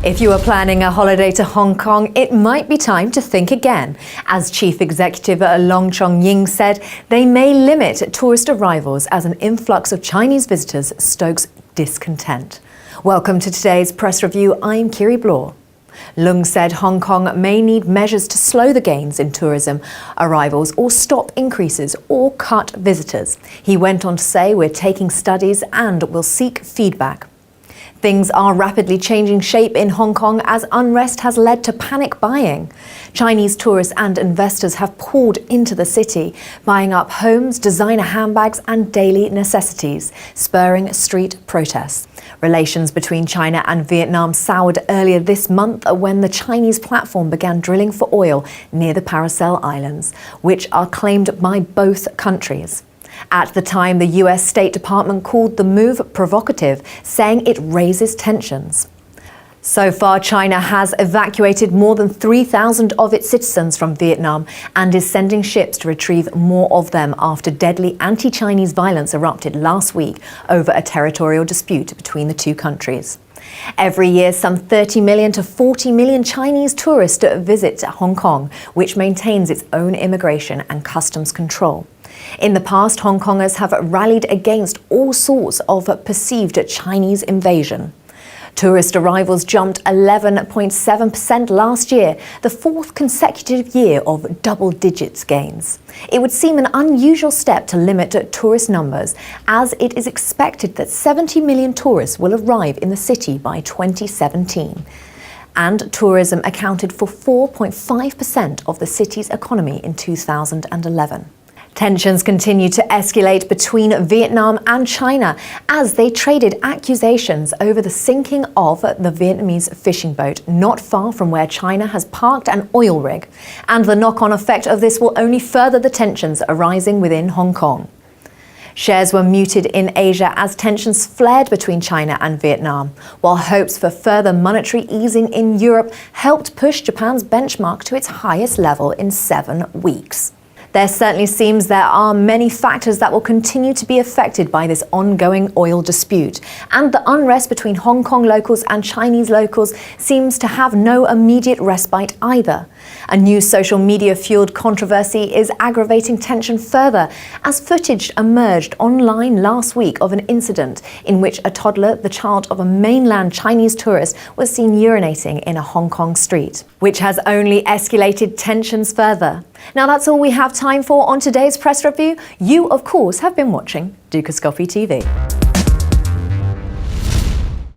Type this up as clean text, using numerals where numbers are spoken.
If you are planning a holiday to Hong Kong, it might be time to think again. As Chief Executive Leung Chun-ying said, they may limit tourist arrivals as an influx of Chinese visitors stokes discontent. Welcome to today's press review. I'm Kiri Bloor. Leung said Hong Kong may need measures to slow the gains in tourism arrivals or stop increases or cut visitors. He went on to say, "We're taking studies and will seek feedback." Things are rapidly changing shape in Hong Kong as unrest has led to panic buying. Chinese tourists and investors have poured into the city, buying up homes, designer handbags and daily necessities, spurring street protests. Relations between China and Vietnam soured earlier this month when the Chinese platform began drilling for oil near the Paracel Islands, which are claimed by both countries. At the time, the US State Department called the move provocative, saying it raises tensions. So far, China has evacuated more than 3,000 of its citizens from Vietnam and is sending ships to retrieve more of them after deadly anti-Chinese violence erupted last week over a territorial dispute between the two countries. Every year, some 30 million to 40 million Chinese tourists visit Hong Kong, which maintains its own immigration and customs control. In the past, Hong Kongers have rallied against all sorts of perceived Chinese invasion. Tourist arrivals jumped 11.7% last year, the fourth consecutive year of double-digit gains. It would seem an unusual step to limit tourist numbers, as it is expected that 70 million tourists will arrive in the city by 2017. And tourism accounted for 4.5% of the city's economy in 2011. Tensions continue to escalate between Vietnam and China as they traded accusations over the sinking of the Vietnamese fishing boat not far from where China has parked an oil rig. And the knock-on effect of this will only further the tensions arising within Hong Kong. Shares were muted in Asia as tensions flared between China and Vietnam, while hopes for further monetary easing in Europe helped push Japan's benchmark to its highest level in 7 weeks. There certainly seems there are many factors that will continue to be affected by this ongoing oil dispute, and the unrest between Hong Kong locals and Chinese locals seems to have no immediate respite either. A new social media-fueled controversy is aggravating tension further as footage emerged online last week of an incident in which a toddler, the child of a mainland Chinese tourist, was seen urinating in a Hong Kong street, which has only escalated tensions further. Now that's all we have time for on today's press review. You, of course, have been watching Dukascopy TV.